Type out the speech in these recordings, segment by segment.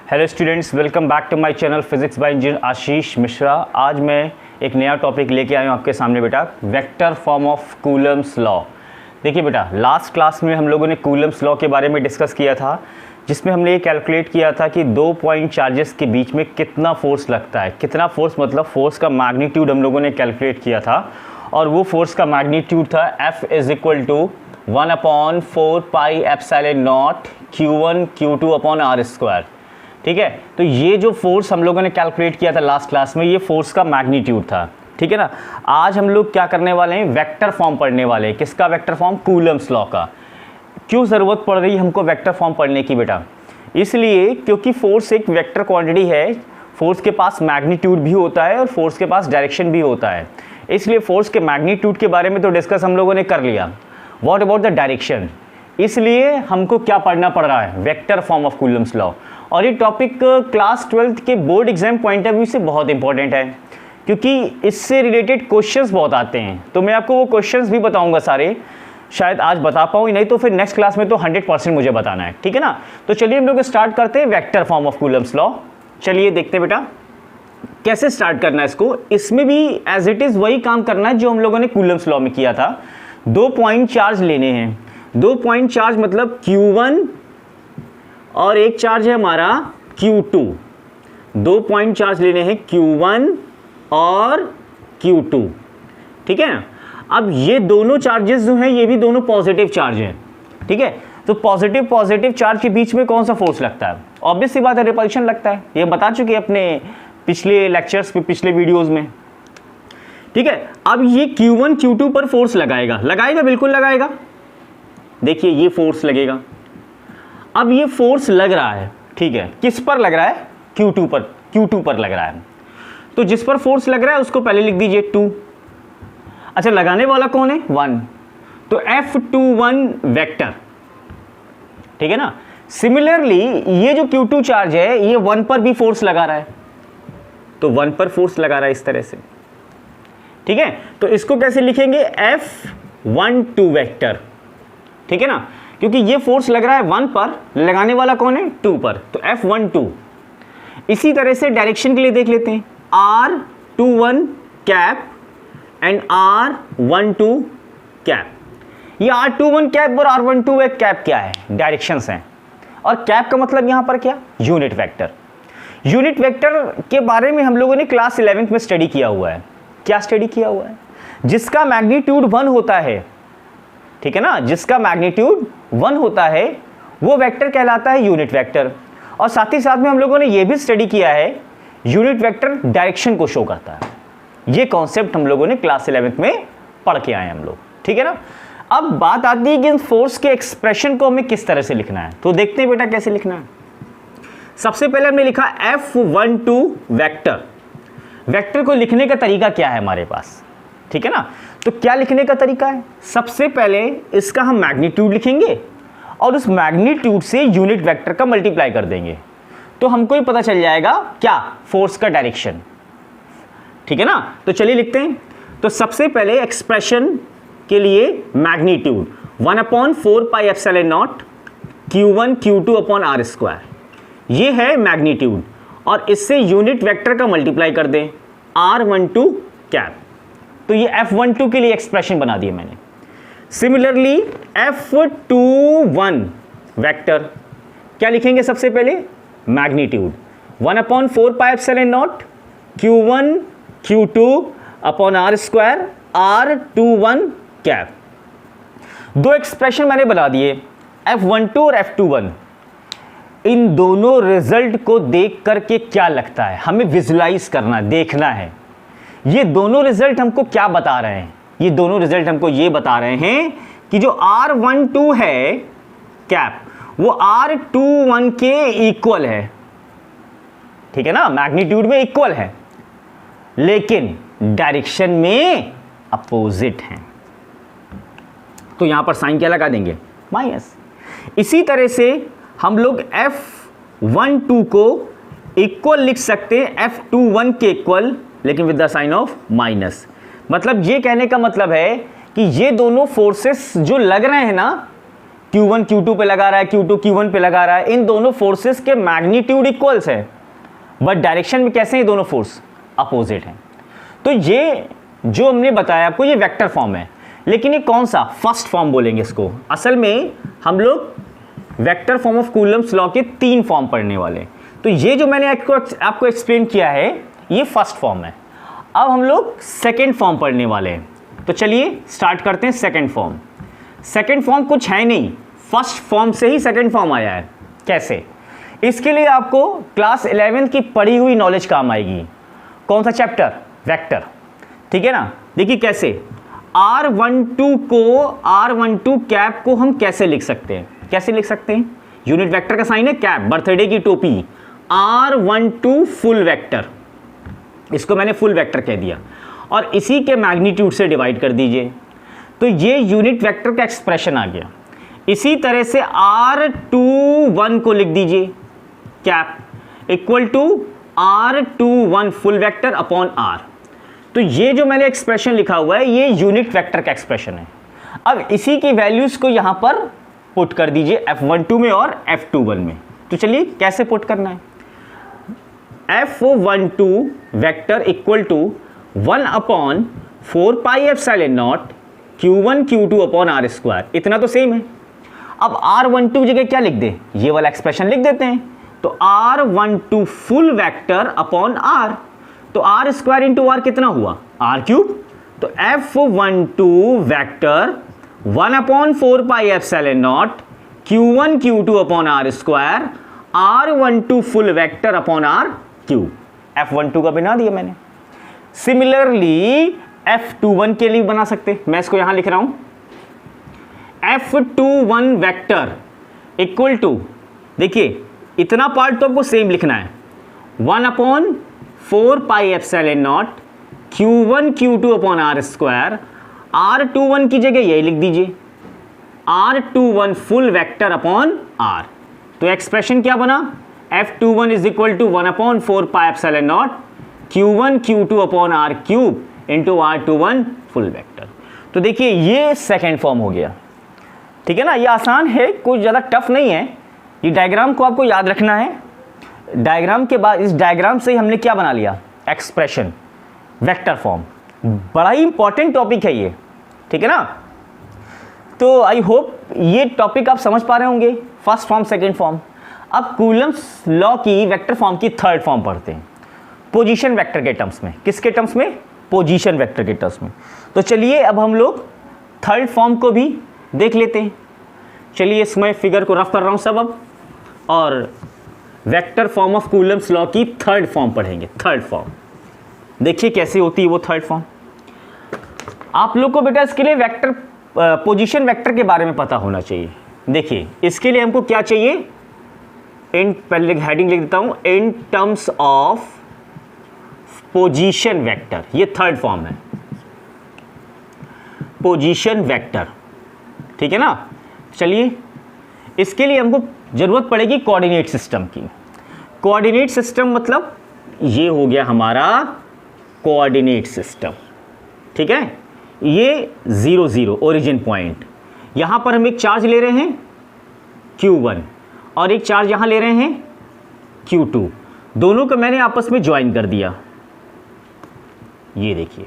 Hello students, welcome back to my channel physics by engineer Ashish Mishra. आज मैं एक नया टॉपिक लेके आया हूँ आपके सामने बेटा, vector form of Coulomb's law. देखिए बेटा, लास्ट क्लास में हम लोगों ने कूलम्स लॉ के बारे में डिस्कस किया था, जिसमें हमने ये कैलकुलेट किया था कि 2 पॉइंट चार्जेस के बीच में कितना फोर्स लगता है। कितना फोर्स मतलब फोर्स का मैग्नीट्यूड हम लोगों ने कैलकुलेट किया था, और वो फोर्स का मैग्नीट्यूड था F is equal to 1/4 pi epsilon not Q1 Q2 upon R square. ठीक है, तो ये जो फोर्स हम लोगों ने कैलकुलेट किया था लास्ट क्लास में, ये फोर्स का मैग्नीट्यूड था। ठीक है ना। आज हम लोग क्या करने वाले हैं, वेक्टर फॉर्म पढ़ने वाले हैं। किसका वेक्टर फॉर्म? कूलम्स लॉ का। क्यों ज़रूरत पड़ रही है हमको वेक्टर फॉर्म पढ़ने की बेटा? इसलिए क्योंकि फोर्स एक वेक्टर क्वांटिटी है, फोर्स के पास मैग्नीट्यूड भी होता है और फोर्स के पास डायरेक्शन भी होता है। इसलिए फोर्स के मैग्नीट्यूड के बारे में तो डिस्कस हम लोगों ने कर लिया। What about the direction? इसलिए हमको क्या पढ़ना पड़ रहा है, vector form of Coulomb's law. और ये टॉपिक क्लास 12th के board exam point of view से बहुत इंपॉर्टेंट है, क्योंकि इससे रिलेटेड क्वेश्चंस बहुत आते हैं। तो मैं आपको वो क्वेश्चंस भी बताऊंगा सारे, शायद आज बता पाऊँ, नहीं तो फिर नेक्स्ट क्लास में तो 100% मुझे बताना है। ठीक है ना। तो चलिए हम लोग स्टार्ट करते हैं vector form of Coulomb's law. चलिए देखते हैं बेटा कैसे स्टार्ट करना है इसको। इसमें भी एज इट इज़ वही काम करना है जो हम लोगों ने कूलम्स लॉ में किया था। 2 पॉइंट चार्ज लेने हैं। 2 पॉइंट चार्ज मतलब Q1 और एक चार्ज है हमारा Q2। 2 पॉइंट चार्ज लेने हैं Q1 और Q2। ठीक है। अब ये दोनों चार्जेस जो हैं ये भी दोनों पॉजिटिव चार्ज हैं। ठीक है, तो पॉजिटिव चार्ज के बीच में कौन सा फोर्स लगता है? ऑब्वियस सी बात है, रिपल्शन लगता है। ये बता चुके अपने पिछले लेक्चर्स में, पिछले वीडियोस में। ठीक है, अब ये Q1 Q2 पर फोर्स लगाएगा, बिल्कुल लगाएगा। देखिए ये फोर्स लगेगा। अब ये फोर्स लग रहा है, ठीक है, किस पर लग रहा है? Q2 पर लग रहा है। तो जिस पर फोर्स लग रहा है उसको पहले लिख दीजिए 2। अच्छा, लगाने वाला कौन है? 1। तो F21 वेक्टर। ठीक है ना। सिमिलरली ये जो Q2 चार्ज है ये 1 पर भी फोर्स लगा रहा है, तो 1 पर फोर्स लगा रहा है इस तरह से। ठीक है, तो इसको कैसे लिखेंगे? F12 vector. ठीक है ना, क्योंकि ये फोर्स लग रहा है 1 पर, लगाने वाला कौन है? 2 पर, तो F12। इसी तरह से डायरेक्शन के लिए देख लेते हैं, R21 cap and R12 cap. ये R21 कैप और R12 कैप क्या है? डायरेक्शंस हैं। और कैप का मतलब यहां पर क्या? Unit vector. यूनिट वेक्टर के बारे में हम लोगों ने क्लास 11th में स्टडी किया हुआ है। क्या स्टडी किया हुआ है? जिसका मैग्नीट्यूड 1 होता है, ठीक है ना, जिसका मैग्नीट्यूड 1 होता है वो वेक्टर कहलाता है यूनिट वेक्टर। और साथ ही साथ में हम लोगों ने ये भी स्टडी किया है, यूनिट वेक्टर डायरेक्शन को शो करता है। ये कॉन्सेप्ट हम लोगों ने क्लास 11th में पढ़ के आए हम लोग। ठीक है ना। अब बात आती है कि इन फोर्स के एक्सप्रेशन को हमें किस तरह से लिखना है, तो देखते हैं बेटा कैसे लिखना है। सबसे पहले हमने लिखा F12 वेक्टर। वेक्टर को लिखने का तरीका क्या है हमारे पास? ठीक है ना। तो क्या लिखने का तरीका है? सबसे पहले इसका हम मैग्नीट्यूड लिखेंगे और उस मैग्नीट्यूड से यूनिट वेक्टर का मल्टीप्लाई कर देंगे, तो हमको ही पता चल जाएगा क्या? फोर्स का डायरेक्शन। ठीक है ना। तो चलिए लिखते हैं। तो सबसे पहले एक्सप्रेशन के लिए magnitude 1/4 pi epsilon not Q1 Q2 upon R square, ये है मैग्नीट्यूड। और इससे यूनिट वेक्टर का मल्टीप्लाई कर दें, R12 कैप। तो ये F12 के लिए एक्सप्रेशन बना दिया मैंने। सिमिलरली F21 वेक्टर क्या लिखेंगे? सबसे पहले magnitude 1/4 pi epsilon not Q1 Q2 upon R square R21 cap. 2 expression मैंने बना दिए, F12 और F21। इन दोनों रिजल्ट को देख करके क्या लगता है, हमें विजुलाइज करना, देखना है। ये दोनों रिजल्ट हमको क्या बता रहे हैं? ये दोनों रिजल्ट हमको ये बता रहे हैं कि जो R12 है कैप, वो R21 के इक्वल है। ठीक है ना, मैग्नीट्यूड में इक्वल है, लेकिन डायरेक्शन में अपोजिट है। तो यहां पर साइन क्या लगा देंगे? माइनस। इसी तरह से हम लोग F12 को इक्वल लिख सकते हैं F21 के इक्वल, लेकिन with the sign of minus. मतलब ये कहने का मतलब है कि ये दोनों फोर्सेस जो लग रहे हैं ना, Q1 Q2 पे लगा रहा है, Q2 Q1 पे लगा रहा है, इन दोनों फोर्सेस के मैग्नीट्यूड इक्वल्स है, बट डायरेक्शन में कैसे हैं दोनों फोर्स? अपोजिट हैं। तो ये जो हमने बताया आपको ये वेक्टर फॉर्म है, लेकिन ये कौन सा? फर्स्ट फॉर्म बोलेंगे इसको। असल में हम लोग vector form of Coulomb's law के 3 फॉर्म पढ़ने वाले हैं। तो ये जो मैंने आपको एक्सप्लेन किया है ये फर्स्ट फॉर्म है। अब हम लोग सेकेंड फॉर्म पढ़ने वाले हैं। तो चलिए स्टार्ट करते हैं सेकेंड फॉर्म। सेकेंड फॉर्म कुछ है नहीं, फर्स्ट फॉर्म से ही सेकेंड फॉर्म आया है। कैसे? इसके लिए आपको क्लास 11 की पढ़ी हुई नॉलेज काम आएगी। कौन सा चैप्टर? वेक्टर। ठीक है ना? देखिए कैसे R12 कैप को हम कैसे लिख सकते हैं? कैसे लिख सकते हैं? यूनिट वेक्टर का साइन है कैप, बर्थडे की टोपी। R12 फुल वेक्टर, इसको मैंने फुल वेक्टर कह दिया, और इसी के मैग्नीट्यूड से डिवाइड कर दीजिए, तो ये यूनिट वेक्टर का एक्सप्रेशन आ गया। इसी तरह से R21 को लिख दीजिए cap equal to R21 full vector upon R। तो ये जो मैंने एक्सप्रेशन लिखा हुआ है ये यूनिट वेक्टर का एक्सप्रेशन है। अब इसी की वैल्यूज को यहां पर पुट कर दीजिए F12 में और F21 में। तो चलिए कैसे पुट करना है? F12 vector equal to 1 upon 4 pi epsilon not Q1 Q2 upon R square. इतना तो सेम है। अब R12 जगह क्या लिख दे? ये वाला एक्सप्रेशन लिख देते हैं। तो R12 full vector upon R, तो R स्क्वायर इंटू R कितना हुआ? R cube. तो F12 vector 1 upon 4 pi epsilon not Q1 Q2 upon R square, R12 full vector upon R cube. F12 का बना दिया मैंने। सिमिलरली F21 के लिए बना सकते, मैं इसको यहां लिख रहा हूं F21 वेक्टर इक्वल टू, देखिए इतना पार्ट तो आपको सेम लिखना है, 1 upon 4 pi epsilon not Q1 Q2 upon R square. R21 की जगह यही लिख दीजिए R21 full vector upon R। तो एक्सप्रेशन क्या बना? F21 is equal to 1 upon 4 pi epsilon not Q1 Q2 upon R cube into R21 full vector. तो देखिए ये सेकेंड फॉर्म हो गया। ठीक है ना? ये आसान है, कुछ ज़्यादा टफ नहीं है। ये डायग्राम को आपको याद रखना है। डायग्राम के बाद इस डायग्राम से ही हमने क्या बना लिया? Expression, vector form. बड़ा ही इंपॉर्टेंट टॉपिक है ये। ठीक है ना? तो आई होप ये टॉपिक आप समझ पा रहे होंगे, फर्स्ट फॉर्म सेकेंड फॉर्म। अब कूलम्स लॉ की वेक्टर फॉर्म की थर्ड फॉर्म पढ़ते हैं, पोजीशन वेक्टर के टर्म्स में। किसके टर्म्स में? पोजीशन वेक्टर के टर्म्स में। तो चलिए अब हम लोग थर्ड फॉर्म को भी देख लेते हैं। चलिए इसमें फिगर को रफ कर रहा हूं सब अब, और vector form of Coulomb's law की थर्ड फॉर्म पढ़ेंगे। थर्ड फॉर्म देखिए कैसे होती है वो थर्ड फॉर्म। आप लोग को बेटा इसके लिए वेक्टर पोजीशन वेक्टर के बारे में पता होना चाहिए। देखिए इसके लिए हमको क्या चाहिए? पहले हेडिंग लिख देता हूं, in terms of position vector. ये थर्ड फॉर्म है, पोजीशन वेक्टर। ठीक है ना? चलिए इसके लिए हमको जरूरत पड़ेगी कोऑर्डिनेट सिस्टम की। कोऑर्डिनेट सिस्टम मतलब ये हो गया हमारा कोऑर्डिनेट सिस्टम। ठीक है? ये 0 0 ओरिजिन पॉइंट। यहां पर हम एक चार्ज ले रहे हैं Q1 और एक चार्ज यहां ले रहे हैं Q2। दोनों को मैंने आपस में ज्वाइन कर दिया। ये देखिए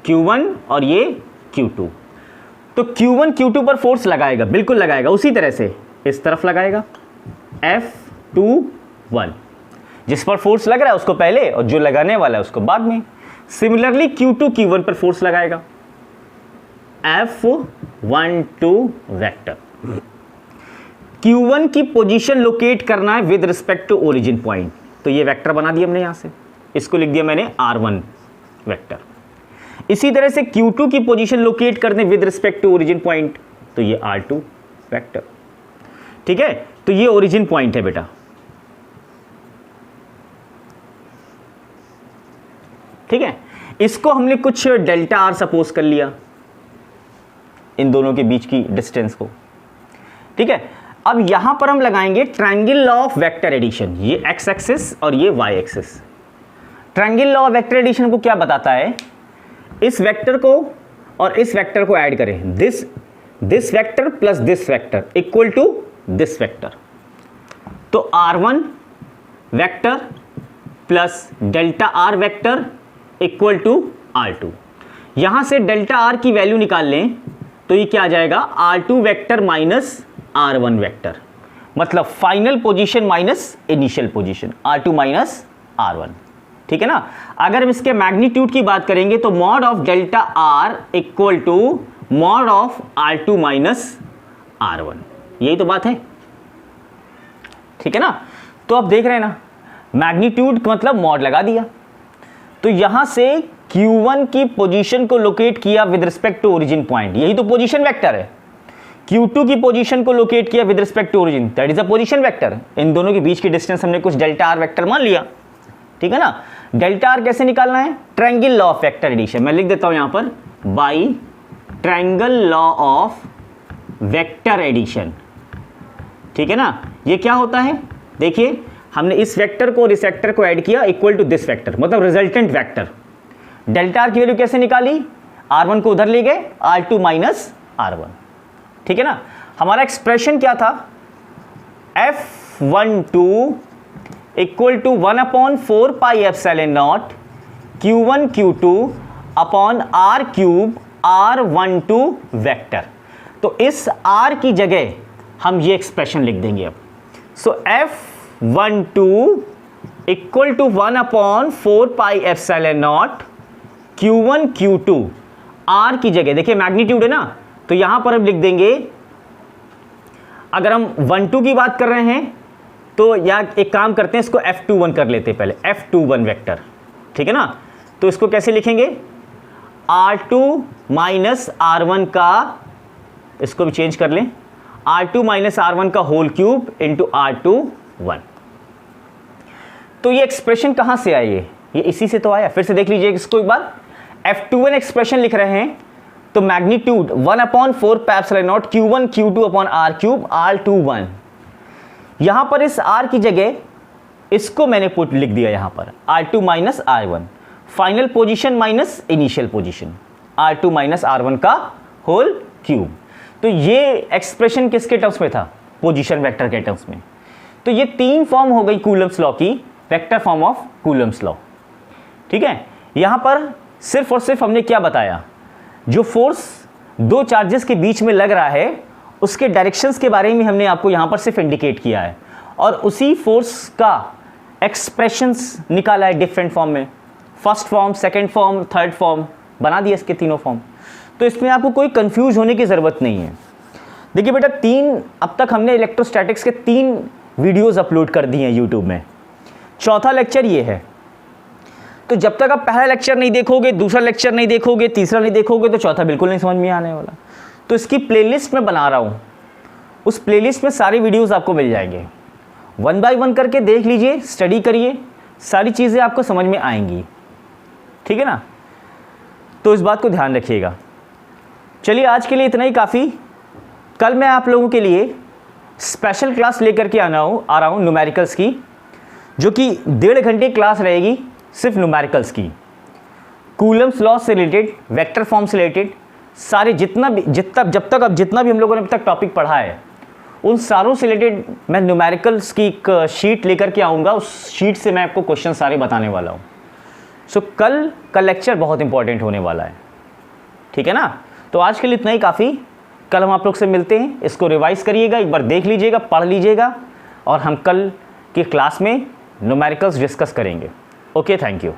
Q1 और ये Q2। तो Q1 Q2 पर फोर्स लगाएगा, बिल्कुल लगाएगा। उसी तरह से इस तरफ लगाएगा F21। जिस पर फोर्स लग रहा है उसको पहले और जो लगाने वाला है उसको बाद में। सिमिलरली Q2 Q1 पर फोर्स लगाएगा F12 वेक्टर। Q1 की पोजीशन लोकेट करना है with respect to origin point. तो ये वेक्टर बना दिया हमने यहां से, इसको लिख दिया मैंने R1 वेक्टर। इसी तरह से Q2 की पोजीशन लोकेट करने with respect to origin point, तो ये R2 वेक्टर। ठीक है? तो ये ओरिजिन पॉइंट है बेटा। ठीक है? इसको हमने कुछ डेल्टा R सपोज कर लिया, इन दोनों के बीच की डिस्टेंस को। ठीक है? अब यहां पर हम लगाएंगे triangle law of vector addition. ये x एक्सिस और ये y axis. Triangle law of vector addition को क्या बताता है? इस वेक्टर को और इस वेक्टर को ऐड करें, this this vector plus this vector equal to this vector. तो r1 vector plus delta r vector equal to r2। यहां से डेल्टा r की वैल्यू निकाल लें तो ये क्या आ जाएगा, r2 vector minus r1 vector, मतलब final position minus initial position, r2 minus r1। ठीक है ना। अगर हम इसके मैग्नीट्यूड की बात करेंगे तो mod of delta r equal to mod of r2 minus r1, यही तो बात है। ठीक है ना। तो आप देख रहे हैं ना, मैग्नीट्यूड मतलब मॉड लगा दिया, तो यहां से Q1 की पोजीशन को लोकेट किया with respect to origin point, यही तो पोजीशन वेक्टर है। Q2 की पोजीशन को लोकेट किया with respect to origin, that is a position vector. इन दोनों के बीच की डिस्टेंस हमने कुछ डेल्टा r वेक्टर मान लिया। ठीक है ना। डेल्टा r कैसे निकालना है, triangle law of vector addition, मैं लिख देता हूं यहां पर by triangle law of vector addition. ठीक है ना। ये क्या होता है, देखिए हमने इस वेक्टर को और इस वेक्टर को ऐड किया इक्वल टू दिस वेक्टर, मतलब रिजल्टेंट वेक्टर। डेल्टा r की वैल्यू कैसे निकाली, r1 को उधर ले गए, r2 माइनस r1। ठीक है ना। हमारा एक्सप्रेशन क्या था, F12 equal to 1/4 pi epsilon not Q1 Q2 upon R cube R12 vector. तो इस R की जगह हम ये एक्सप्रेशन लिख देंगे अब। So F12 equal to 1/4 pi epsilon not Q1 Q2, R की जगह देखिए मैग्नीट्यूड है ना, तो यहां पर हम लिख देंगे, अगर हम 1-2 की बात कर रहे हैं तो या एक काम करते हैं, इसको F21 कर लेते हैं पहले, F21 वेक्टर। ठीक है ना। तो इसको कैसे लिखेंगे, R2 माइनस R1 का, इसको भी चेंज कर लें, R2 माइनस R1 का होल क्यूब इंटू R21। तो ये एक्सप्रेशन कहां से आई है, ये इसी से तो आया। फिर से देख लीजिए इसको एक बार, F21 एक्सप्रेशन लिख रहे हैं तो magnitude 1/4 pi epsilon not Q1 Q2 upon R cube R21। यहां पर इस R की जगह इसको मैंने पुट लिख दिया यहां पर R2 minus R1, final position minus initial position, R2 minus R1 का होल क्यूब। तो ये एक्सप्रेशन किसके टर्म्स में था, पोजीशन वेक्टर के टर्म्स में। तो ये 3 फॉर्म हो गई कूलम्ब्स लॉ की, vector form of Coulomb's law. ठीक है। यहां पर सिर्फ और सिर्फ हमने क्या बताया, जो फोर्स दो चार्जेस के बीच में लग रहा है उसके डायरेक्शंस के बारे में हमने आपको यहां पर सिर्फ इंडिकेट किया है, और उसी फोर्स का एक्सप्रेशंस निकाला है डिफरेंट फॉर्म में, first form, second form, third form बना दिया इसके तीनों फॉर्म। तो इसमें आपको कोई कंफ्यूज होने की ज़रूरत नहीं है। देखिए बेटा, अब तक हमने इलेक्ट्रोस्टैटिक्स के 3 वीडियोज़ अपलोड कर दिए हैं यूट्यूब में, चौथा लेक्चर ये है। तो जब तक आप पहला लेक्चर नहीं देखोगे, दूसरा लेक्चर नहीं देखोगे, तीसरा नहीं देखोगे, तो चौथा बिल्कुल नहीं समझ में आने वाला। तो इसकी प्लेलिस्ट में बना रहा हूँ, उस प्लेलिस्ट में सारी वीडियोस आपको मिल जाएंगे, 1 बाय 1 करके देख लीजिए, स्टडी करिए, सारी चीज़ें आपको समझ में आएंगी। ठीक है ना। तो इस बात को ध्यान रखिएगा। चलिए आज के लिए इतना ही काफ़ी। कल मैं आप लोगों के लिए स्पेशल क्लास लेकर के आ रहा हूँ न्यूमेरिकल्स की, जो कि 1.5 घंटे क्लास रहेगी सिर्फ न्यूमेरिकल्स की, कूलम्ब्स लॉ से रिलेटेड, वेक्टर फॉर्म से रिलेटेड, सारे जितना भी हम लोगों ने अभी तक टॉपिक पढ़ा है उन सारों से रिलेटेड मैं न्यूमेरिकल्स की एक शीट लेकर के आऊँगा। उस शीट से मैं आपको क्वेश्चन सारे बताने वाला हूँ। सो कल का लेक्चर बहुत इंपॉर्टेंट होने वाला है। ठीक है ना। तो आज के लिए इतना ही काफ़ी। कल हम आप लोग से मिलते हैं। इसको रिवाइज करिएगा, एक बार देख लीजिएगा, पढ़ लीजिएगा, और हम कल की क्लास में न्यूमेरिकल्स डिस्कस करेंगे। Okay, thank you.